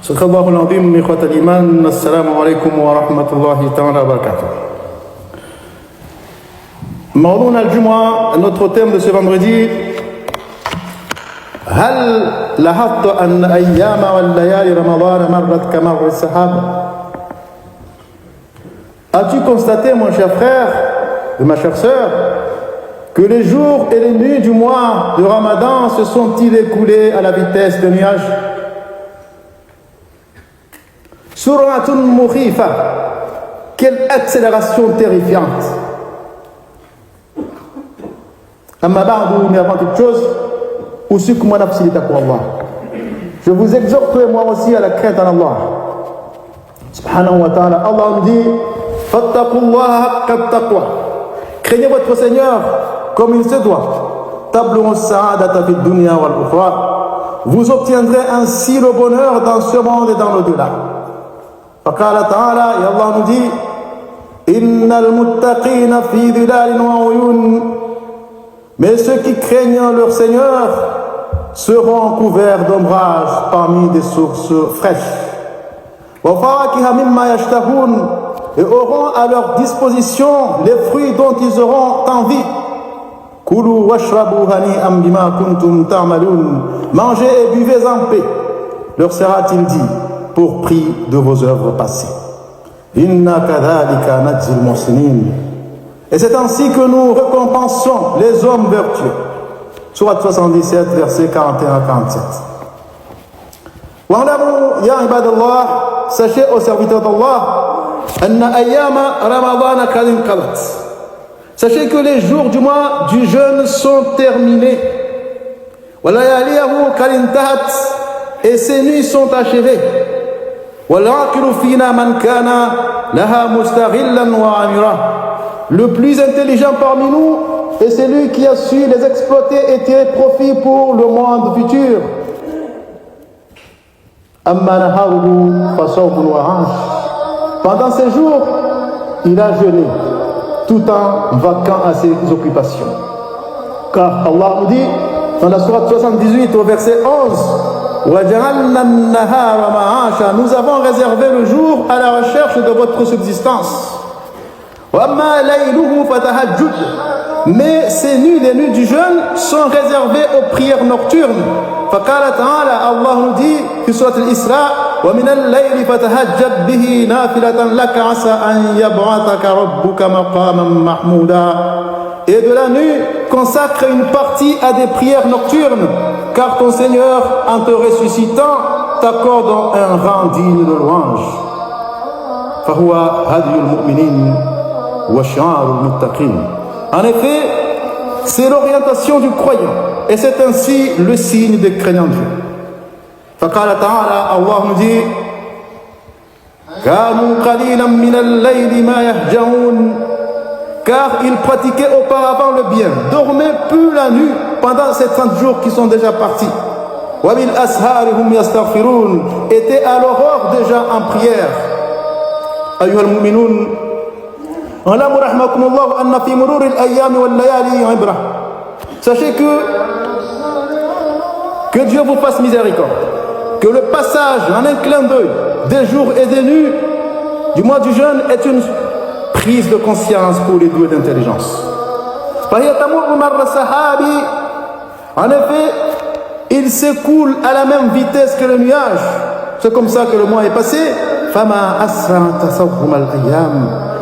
صدق الله العظيم. إخوة الإيمان، السلام عليكم ورحمة الله تعالى وبركاته. موضوعنا الجمعة, notre thème de ce vendredi: هل لاحظت أن أيام والليالي رمضان مرت كمر السحاب؟ As-tu constaté, mon cher frère et ma chère sœur, que les jours et les nuits du mois de Ramadan se sont-ils écoulés à la vitesse de nuages? Suratun mukhifa, quelle accélération terrifiante! Amma ba'du, mais avant toute chose, usikum nafsi li taqwallah. Je vous exhorte, moi aussi, à la crainte d'Allah. Subhanahu wa ta'ala, Allah nous dit: fattaqullaha haqqa taqwa. Craignez votre Seigneur comme il se doit. Tablu as-sa'adata fid dunya wal ukhra. Vous obtiendrez ainsi le bonheur dans ce monde et dans l'au-delà. Faqala ta'ala, et Allah nous dit: innal muttaqina fi dhilal wa uyun. Mais ceux qui craignent leur Seigneur seront couverts d'ombrage parmi des sources fraîches. Wa fawakiha mimma yashtahun, et auront à leur disposition les fruits dont ils auront envie. Kulu washrabu hani'an bima kuntum ta'malun. Mangez et buvez en paix, leur sera-t-il dit, pour prix de vos œuvres passées. Inna kadhalika najzil muhsinin. Et c'est ainsi que nous récompensons les hommes vertueux. Sourate 77, versets 41 à 47. Wa'lamu ya ibadallah, sachez aux serviteurs d'Allah, anna ayyama Ramadan qad inqadat. Sachez que les jours du mois du jeûne sont terminés. Wa layaliyahu qad intahat, et ces nuits sont achevées. Wal aqilu fina man kana laha mustaghillan wa amira. Le plus intelligent parmi nous est celui qui a su les exploiter et tirer profit pour le monde futur. Amma naharuhu fasawmun wa 'ash. Pendant ces jours, il a jeûné, tout en vaquant à ses occupations. Car Allah nous dit dans la sourate 78 au verset 11: وَجَعَلْنَا النَّهَارَ مَعَاشًا. Nous avons réservé le jour à la recherche de votre subsistance. وَأَمَّا لَيْلُهُ فَتَهَجُّدْ. Mais ces nuits, les nuits du jeûne, sont réservées aux prières nocturnes. فَقَالَ تَعَالَى, Allah nous dit في سورة الإسراء: وَمِنَ اللَّيْلِ فَتَهَجَّدْ بِهِ نَافِلَةً لَكَ عَسَىٰ أَن يَبْعَثَكَ رَبُّكَ مَقَامًا مَحْمُودًا. Et de la nuit, consacre une partie à des prières nocturnes, car ton Seigneur, en te ressuscitant, t'accorde un rang digne de louange. فَهُوَ هَدْيُ الْمُؤْمِنِينَ وَشِعَارُ الْمُتَّقِينَ. En effet, c'est l'orientation du croyant, et c'est ainsi le signe des craignants Dieu. فَقَالَ تَعَالَى, Allah nous dit: كَانُوا قَلِيلًا مِنَ اللَّيْلِ مَا يَهْجَعُونَ. Car ils pratiquaient auparavant le bien, dormaient plus la nuit pendant ces 30 jours qui sont déjà partis. وَبِالْأَسْهَارِ هُمْ يَسْتَغْفِرُونَ. Étaient à l'aurore déjà en prière. أيها المؤمنون، اعلموا رحمكم الله أن في مرور الأيام والليالي عبرة. Sachez que Dieu vous fasse miséricorde, que le passage en un clin d'œil des jours et des nuits du mois du jeûne est une prise de conscience pour les doués d'intelligence. En effet, il s'écoule à la même vitesse que le nuage. C'est comme ça que le mois est passé.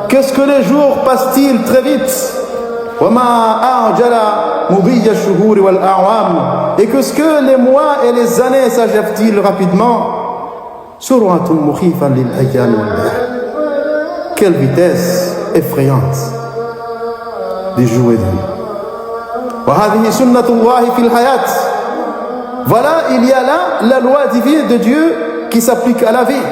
Qu'est-ce que les jours passent-ils très vite? Et qu'est-ce que les mois et les années s'achèvent-ils rapidement? Quelle vitesse effrayante des jours et des nuits. Voilà, il y a là la loi divine de Dieu qui s'applique à la vie.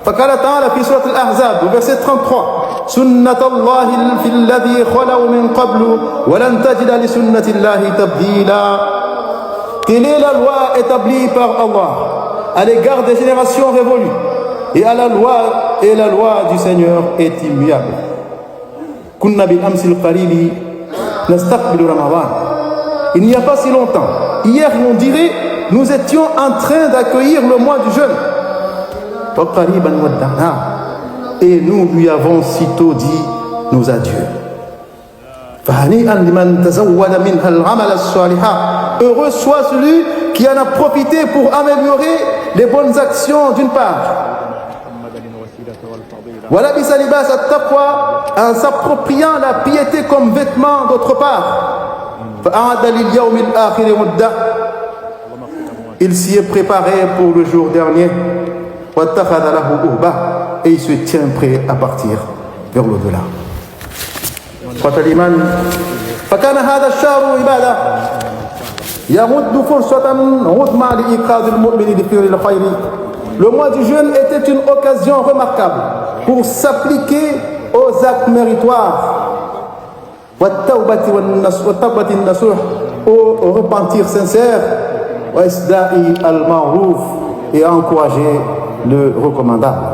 فقال تعالى في سورة الأحزاب verset 33: سنة الله في الذي خلوا من قبل ولن تجد لسنة الله تبديلا. Telle est la loi établie par Allah à l'égard des générations révolues, et la loi du Seigneur est immuable. كنا بالأمس القليل نستقبل رمضان. Il n'y a pas si longtemps, hier on dirait, nous étions en train d'accueillir le mois du jeûne. وقريبا ودعناه. Et nous lui avons sitôt dit nos adieux. فهنيئا لمن تزود منها العمل الصالحات. Heureux soit celui qui en a profité pour améliorer les bonnes actions d'une part. ولبس لباس التقوى, en s'appropriant la piété comme vêtement d'autre part. فأعد لليوم الآخر مدة. Il s'y est préparé pour le jour dernier. واتخذ له أهبة, et il se tient prêt à partir vers l'au-delà. إخوة الإيمان, فكان هذا الشهر عبادة يمد فرصة عظمى لإيقاظ المؤمن بفعل الخير. Le mois du jeûne était une occasion remarquable pour s'appliquer aux actes méritoires, au repentir sincère, et à encourager le recommandable.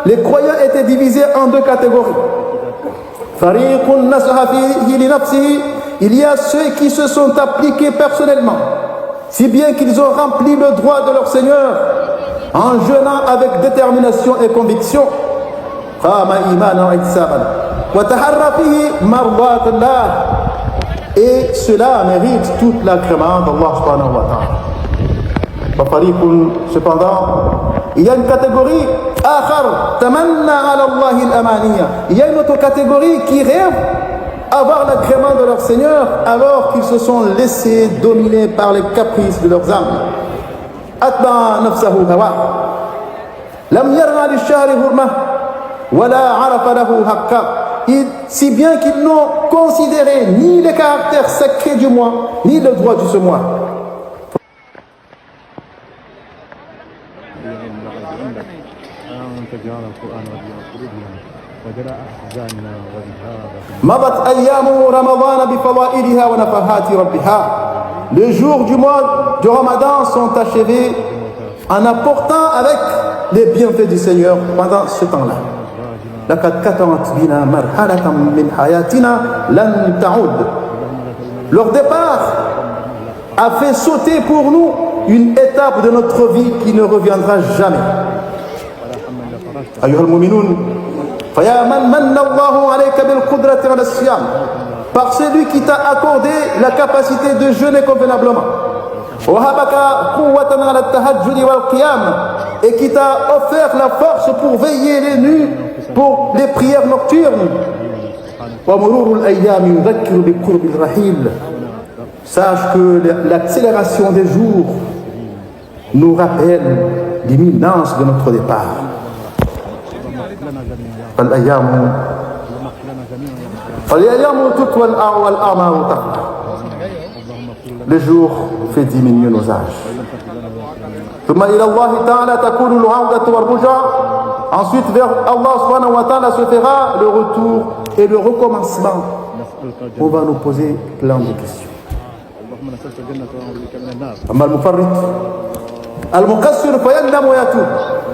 Les croyants étaient divisés en deux catégories. Il y a ceux qui se sont appliqués personnellement, si bien qu'ils ont rempli le droit de leur Seigneur en jeûnant avec détermination et conviction. Et cela mérite toute l'agrément d'Allah subhanahu wa ta'ala. Cependant, il y a une catégorie il y a une autre catégorie qui rêve avoir l'agrément de leur Seigneur alors qu'ils se sont laissés dominer par les caprices de leurs âmes. Atba nafsahu hawa lam yarna lish-shahri hurma wala arafa lahu haqqa, si bien qu'ils n'ont considéré ni les caractères sacrés du mois ni le droit de ce mois. مضت أيام رمضان بفضائلها ونفحات ربها. Les jours du mois de Ramadan sont achevés en apportant avec les bienfaits du Seigneur pendant ce temps-là. لقد كتمت بنا مرحلة من حياتنا لن تعود. Leur départ a fait sauter pour nous une étape de notre vie qui ne reviendra jamais. أيها المؤمنون, فيا من من الله عليك بالقدرة على الصيام, par celui qui t'a accordé la capacité de jeûner convenablement, وهبك قوة على التهجد والقيام, et qui t'a offert la force pour veiller les nuits pour les prières nocturnes. ومرور الأيام يذكر بقرب الرحيل. Sache que l'accélération des jours nous rappelle l'imminence de notre départ. Le jour fait diminuer nos âges. Ensuite, vers Allah subhanahu wa ta'ala se fera le retour et le recommencement. On va nous poser plein de questions.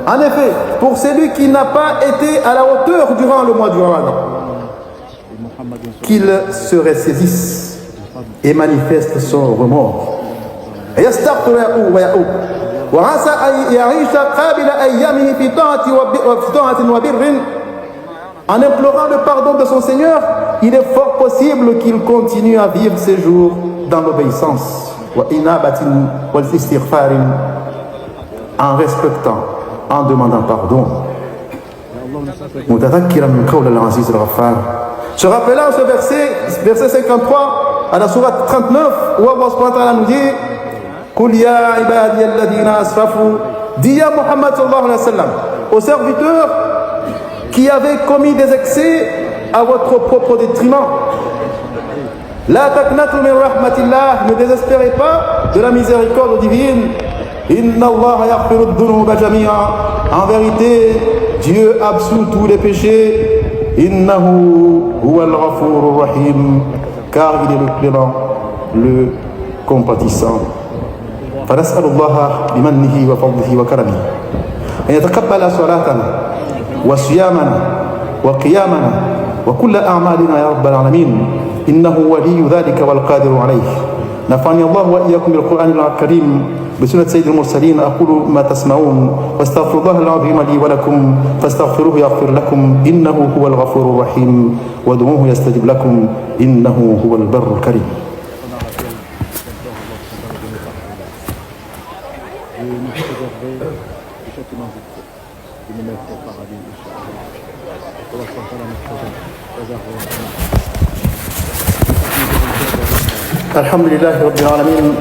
En effet, pour celui qui n'a pas été à la hauteur durant le mois du Ramadan, qu'il se ressaisisse et manifeste son remords. En implorant le pardon de son Seigneur, il est fort possible qu'il continue à vivre ses jours dans l'obéissance, en respectant, en demandant pardon. Se rappelant ce verset 53 à la sourate 39, où Allah subhanahu wa ta'ala nous dit Qul ya ibadiy alladhina asrafu, dis ya Muhammad sallallahu alayhi wa sallam aux serviteurs qui avaient commis des excès à votre propre détriment. La taqnatu min rahmatillah, ne désespérez pas de la miséricorde divine. Inna Allah yaghfiru dhunuba jami'a, en vérité Dieu absout tous les péchés. Innahu huwa al-ghafurur rahim, car il est le clément, le compatissant. فنسأل الله بمنه وفضله وكرمه أن يتقبل صلاتنا وصيامنا وقيامنا وكل أعمالنا يا رب العالمين إنه ولي ذلك والقادر عليه نفعني الله وإياكم بالقرآن الكريم بسنة سيد المرسلين. أقول ما تسمعون واستغفر الله العظيم لي ولكم فاستغفروه يغفر لكم إنه هو الغفور الرحيم وادعوه يستجب لكم إنه هو البر الكريم. الحمد لله رب العالمين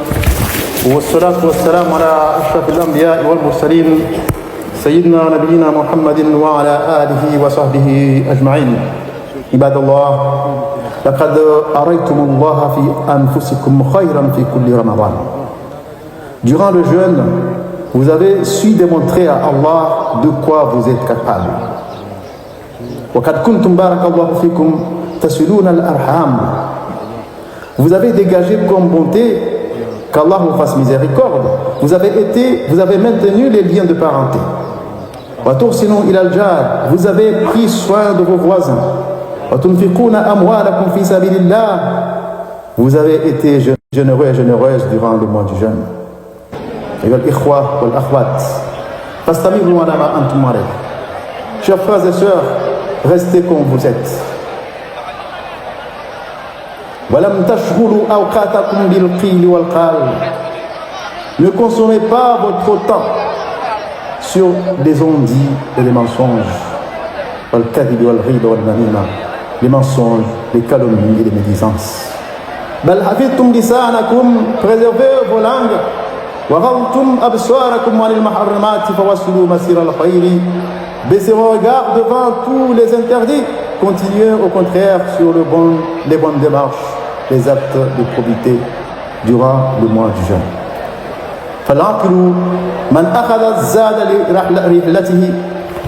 والصلاة والسلام على أشرف الأنبياء والمرسلين سيدنا نبينا محمد وعلى آله وصحبه أجمعين. عباد الله لقد أريتم الله في أنفسكم خيرا في كل رمضان. Durant le jeûne, vous avez su démontrer à Allah de quoi vous êtes capable. وقد كنتم بارك الله فيكم تسلون الأرحام. Vous avez dégagé comme bonté, qu'Allah vous fasse miséricorde. Vous avez maintenu les liens de parenté. Vous avez pris soin de vos voisins. Vous avez été généreux et généreuses durant le mois du jeûne. Chers frères et sœurs, restez comme vous êtes. Ne consommez pas votre temps sur des on-dit et les mensonges. Les mensonges, les calomnies et les médisances. Préservez vos langues. Baissez vos regards devant tous les interdits. Continuez au contraire sur les bonnes démarches, les actes de probité durant le mois du jeûne.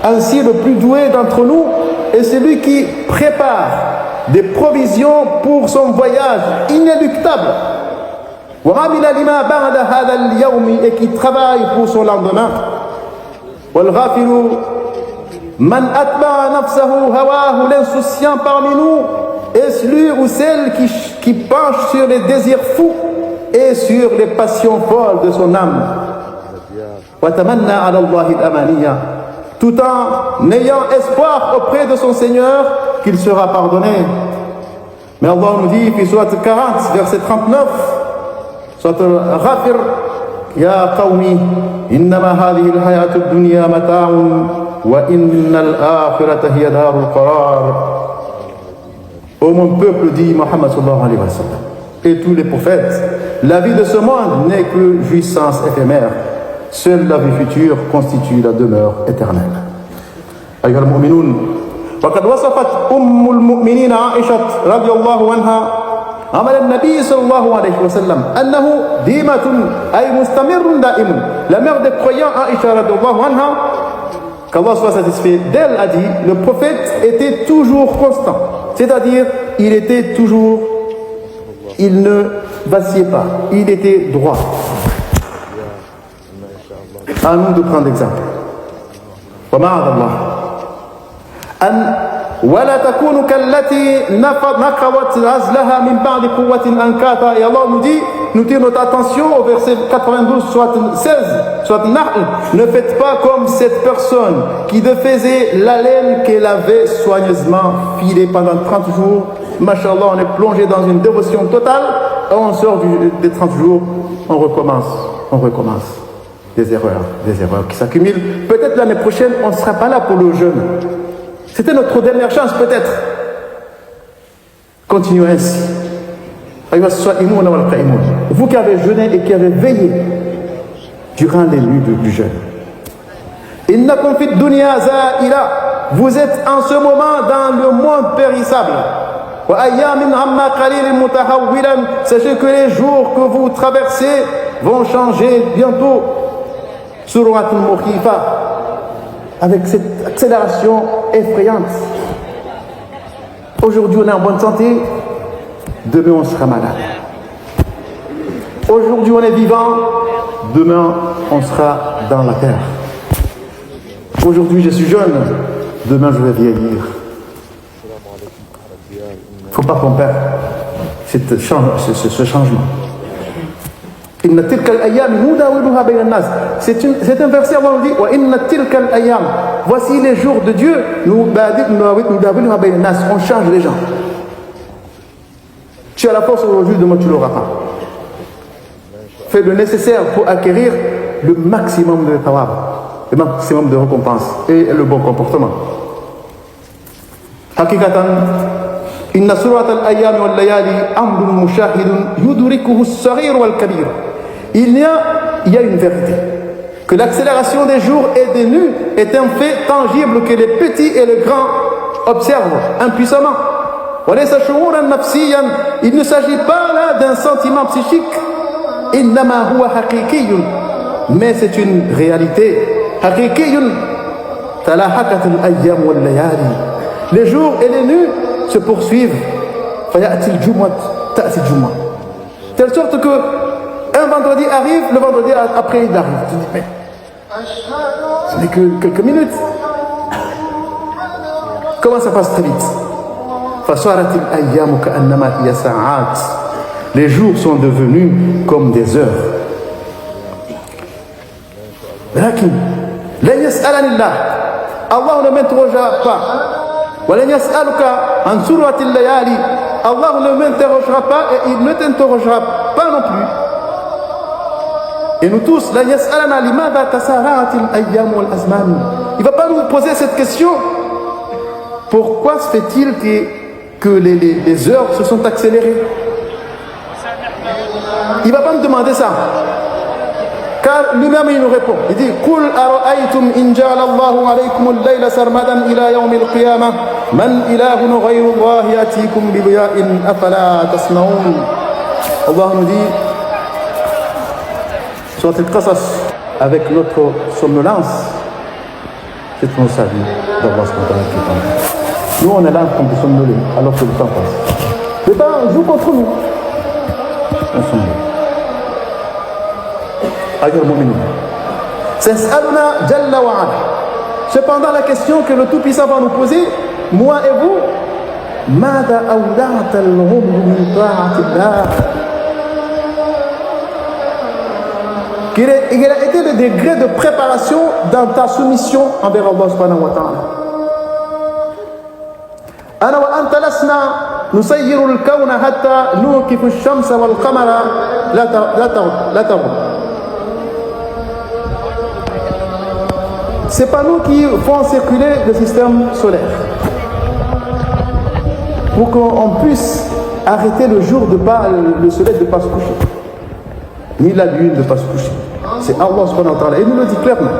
Ainsi, le plus doué d'entre nous est celui qui prépare des provisions pour son voyage inéluctable. Et qui travaille pour son lendemain. L'insouciant parmi nous est celui ou celle qui penche sur les désirs fous et sur les passions folles de son âme. Tout en ayant espoir auprès de son Seigneur qu'il sera pardonné. Mais Allah nous dit, puis Surat 40, verset 39, Surat Ghafir, Ya qawmi, innama hadhihi al-hayatu ad-dunya mata'un wa inna al-akhirata hiya darul qarar. Ô mon peuple, dit Muhammad sallallahu alayhi wa sallam, et tous les prophètes, la vie de ce monde n'est que jouissance éphémère. Seule la vie future constitue la demeure éternelle. أيها المؤمنون وقد وصفت أم المؤمنين عائشة رضي الله عنها عمل النبي صلى الله عليه وسلم أنه ديمة أي مستمر دائم. La mère des croyants Aïcha رضي الله عنها, qu'Allah soit satisfait d'elle, a dit, le prophète était toujours constant, c'est-à-dire il ne vacillait pas, il était droit. À nous de prendre exemple. ولا تكون كالتي نقضت غزلها من بعد قوة أنكاثا. Et Allah nous dit, nous tire notre attention au verset 92, soit 16, soit Nahl. Ne faites pas comme cette personne qui défaisait la laine qu'elle avait soigneusement filée pendant 30 jours. Masha'Allah, on est plongé dans une dévotion totale. On sort des 30 jours, on recommence. Des erreurs qui s'accumulent. Peut-être l'année prochaine, on ne sera pas là pour le jeûne. C'était notre dernière chance, peut-être. Continuez ainsi. Vous qui avez jeûné et qui avez veillé durant les nuits du jeûne. Vous êtes en ce moment dans le monde périssable. Sachez que les jours que vous traversez vont changer bientôt. Surat al-Mukhifa, avec cette accélération effrayante. Aujourd'hui on est en bonne santé, demain on sera malade. Aujourd'hui on est vivant, demain on sera dans la terre. Aujourd'hui je suis jeune, demain je vais vieillir. Il ne faut pas qu'on perde ce changement. C'est un verset, Allah nous dit voici les jours de Dieu, on change les gens. Tu as la force aujourd'hui, demain tu l'auras pas. Fais le nécessaire pour acquérir le maximum de thawab, le maximum de récompense et le bon comportement. Hakikatan, inna surat al-ayyam wal layali amrun mushahidun yudrikuhu as-saghir wal kabir. Il y a une vérité, que l'accélération des jours et des nuits est un fait tangible que les petits et les grands observent impuissamment. Il ne s'agit pas là d'un sentiment psychique, mais c'est une réalité. Les jours et les nuits se poursuivent, telle sorte que un vendredi arrive, le vendredi après il arrive. Tu dis, mais ce n'est que quelques minutes. Comment ça passe très vite? Les jours sont devenus comme des heures. Allah ne m'interrogera pas. Allah ne m'interrogera pas et il ne t'interrogera pas non plus. Et nous tous, il ne va pas nous poser cette question. Pourquoi se fait-il que les heures se sont accélérées? Il ne va pas me demander ça. Car lui-même il nous répond. Il dit Qul ara'aytum in ja'ala Allahu alaykum al-layla sarmadan ila yawm al-qiyamah man ilahun ghayru Allah yatikum bi diya'in afala tasma'un. Allah nous dit sur cette qasas avec notre somnolence, c'est ton salut d'Allah subhanahu wa ta'ala. Nous on est là comme des somnolés alors que le temps passe. Le temps joue contre nous. On somnole. Cependant, la question que le Tout-Puissant va nous poser, moi et vous, quel a été le degré de préparation dans ta soumission envers Allah subhanahu wa ta'ala? أنا وأنت لسنا نسير الكون حتى نوقف الشمس والقمر لا تغرب. C'est pas nous qui font circuler le système solaire pour qu'on puisse arrêter le jour de pas le soleil de ne pas se coucher, ni la lune de ne pas se coucher. C'est Allah subhanahu wa ta'ala. Et nous le dit clairement.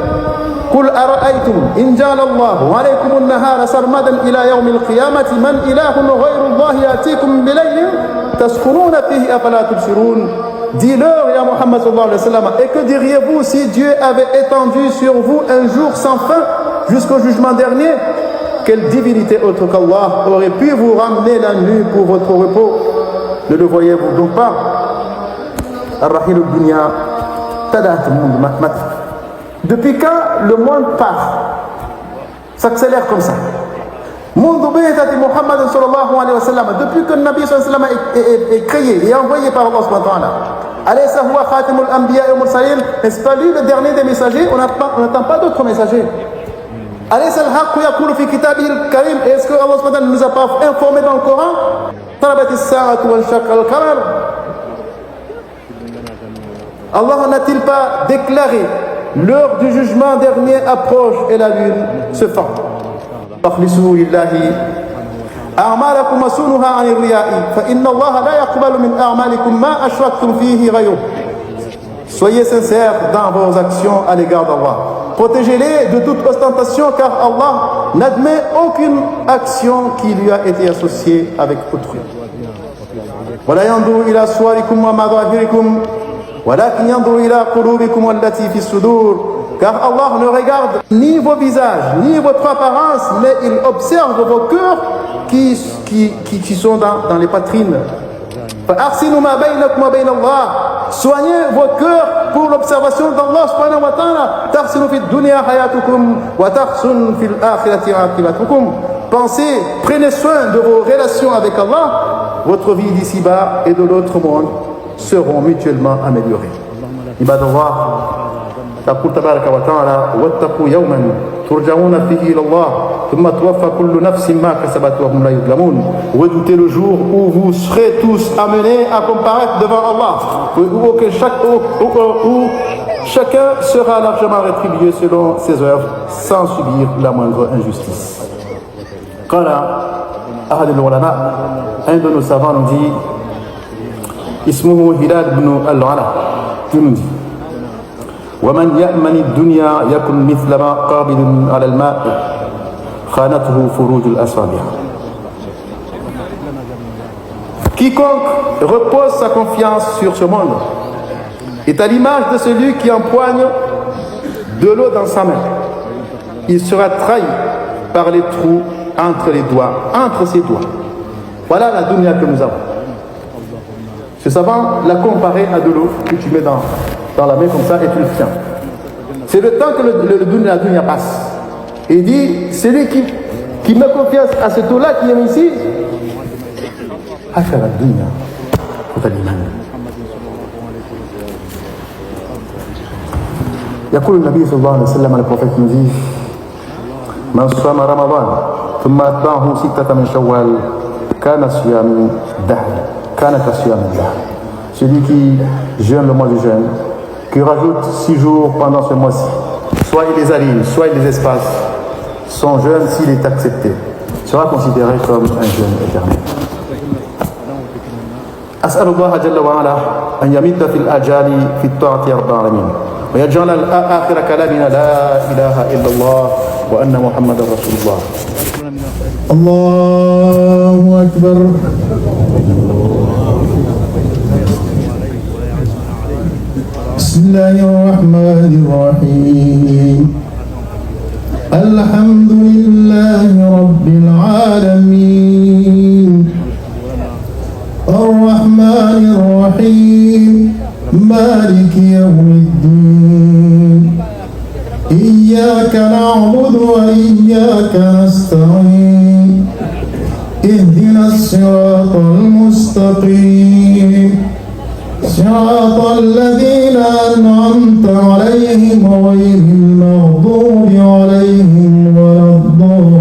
قل أرأيتم إن جعل الله عليكم النهار سرمدا إلى يوم القيامة من إله غير الله يأتيكم بليل تسكنون فيه أفلا تبصرون. Dis-leur, ya Muhammad sallallahu alayhi wa sallam, et que diriez-vous si Dieu avait étendu sur vous un jour sans fin jusqu'au jugement dernier? Quelle divinité autre qu'Allah aurait pu vous ramener la nuit pour votre repos? Ne le voyez-vous donc pas? Ar-Rahil al-Dunya tadat al-Monde. Depuis quand le monde part, s'accélère comme ça? Depuis que le Nabi sallallahu alayhi wa sallam est créé et envoyé par Allah subhanahu wa ta'ala, n'est-ce pas lui le dernier des messagers? On n'attend pas d'autres messagers. Est-ce que Allah subhanahu wa ta'ala ne nous a pas informé dans le Coran? Allah n'a-t-il pas déclaré l'heure du jugement dernier approche et la lune se fend? أعمالكم وصونها عن الرياء فإن الله لا يقبل من أعمالكم ما أشركتم فيه غيره. Soyez sincères dans vos actions à l'égard d'Allah. Protégez-les de toute ostentation car Allah n'admet aucune action qui lui a été associée avec autrui. ولا ينظر إلى صوركم ومظاهركم ولكن ينظر إلى قلوبكم والتي في الصدور. Car Allah ne regarde ni vos visages, ni votre apparence, mais il observe vos cœurs qui sont dans les poitrines. Soignez vos cœurs pour l'observation d'Allah subhanahu wa ta'ala. Pensez, prenez soin de vos relations avec Allah. Votre vie d'ici-bas et de l'autre monde seront mutuellement améliorées. عباد الله، يقول تبارك وتعالى: واتقوا يوما ترجعون فيه إلى الله ثم توفى كل نفس ما كسبت وهم لا يظلمون. Redoutez le jour où vous serez tous amenés à comparaître devant Allah, où chacun sera largement rétribué selon ses œuvres sans subir la moindre injustice. قال أحد العلماء, un de nos savants nous dit, اسمه هلال بن العلا, qui nous dit: ومن يأمن الدنيا يكن مثل ما قابل على الماء خانته فروج الأصابع. Quiconque repose sa confiance sur ce monde est à l'image de celui qui empoigne de l'eau dans sa main. Il sera trahi par les trous entre les doigts, entre ses doigts. Voilà la dunya que nous avons. Ce savant l'a comparé à de l'eau que tu mets dans la main comme ça et tu le tiens. C'est le temps que la dunya passe. Et il dit, celui qui met confiance à cette eau-là qui est ici, هكذا الدنيا وتليمان. يقول النبي صلى الله عليه وسلم: le prophète nous dit: من صام رمضان ثم أتبعه 6 من شوال كان كصيام الدهر. Celui qui jeûne le mois du jeûne, qui rajoute 6 jours pendant ce mois-ci, soit il les aligne, soit il les espace, son jeûne, s'il est accepté, sera considéré comme un jeûne éternel. أسأل الله جل وعلا أن يمد في الآجال في الطاعة رب العالمين، ويجعل آخر كلامنا لا إله إلا الله وأن محمدا رسول الله. الله أكبر. بسم الله الرحمن الرحيم. الحمد لله رب العالمين الرحمن الرحيم مالك يوم الدين إياك نعبد وإياك نستعين اهدنا الصراط المستقيم صراط الذين أنعمت عليهم غير المغضوب عليهم ولا الضالين.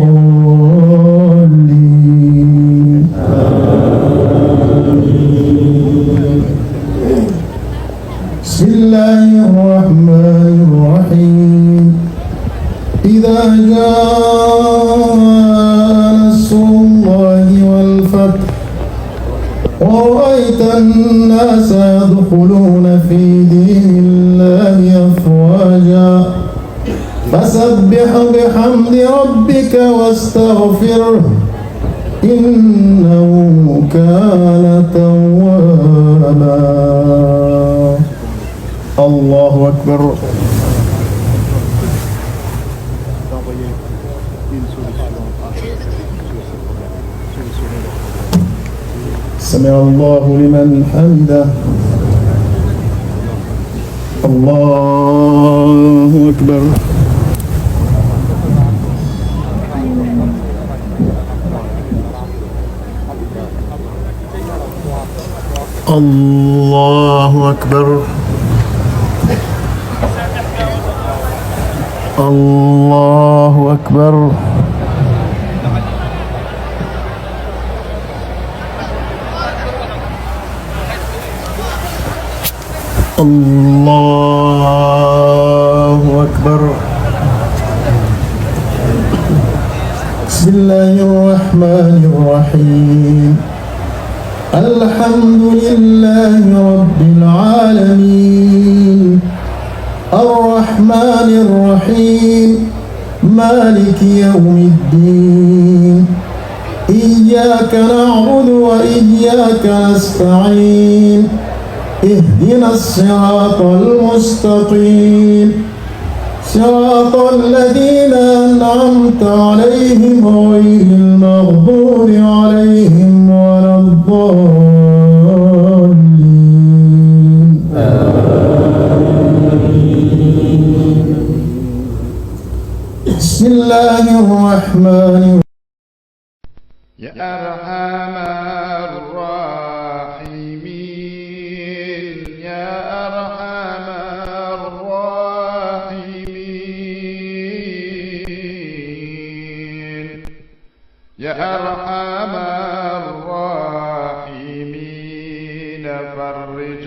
بسم الله الرحمن الرحيم. إذا جاء نصر الله والفتح ورأيت الناس يدخلون في دين الله أفواجا فسبح بحمد ربك واستغفره إنه كان توابا. الله أكبر. سمع الله لمن حمده. الله أكبر. الله أكبر. الله أكبر. الله أكبر. بسم الله الرحمن الرحيم. الحمد لله رب العالمين الرحمن الرحيم مالك يوم الدين إياك نعبد وإياك نستعين اهدنا الصراط المستقيم صراط الذين أنعمت عليهم غير المغضوب عليهم ولا الضالين. بسم الله الرحمن الرحيم. يا أرحم الراحمين يا أرحم يا أرحم الراحمين فرج